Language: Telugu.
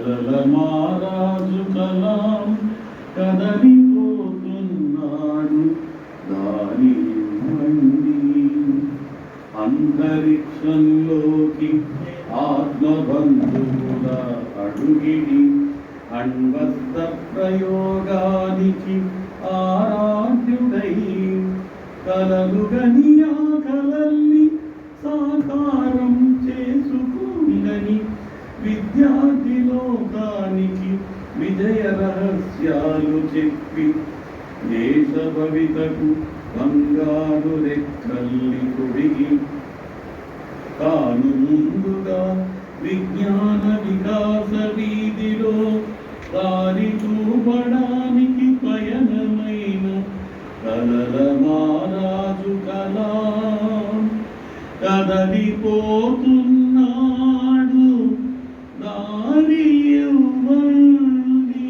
కలల మారాజు కలాం కదలిపోతున్నాడు దాని మండి అంతరిక్షంలోకి ఆత్మబంధువుల అడుగిడి అణ్వస్త ప్రయోగానికి ఆరాధ్యుడై కలలుగని ఆ కలల్ని సాకారం చేసుకుందని విద్యార్థి లోకానికి విజయ రహస్యాలు చెప్పి దేశ భవితకు బంగారు రెక్కల్ని తొడిగి తాను ముందుగా విజ్ఞాన వికాస వీధిలో దారి చూపడానికి పయనమైన కలల మారాజు కలాం కదలిపోతున్నాడు దారి ఇవ్వండి.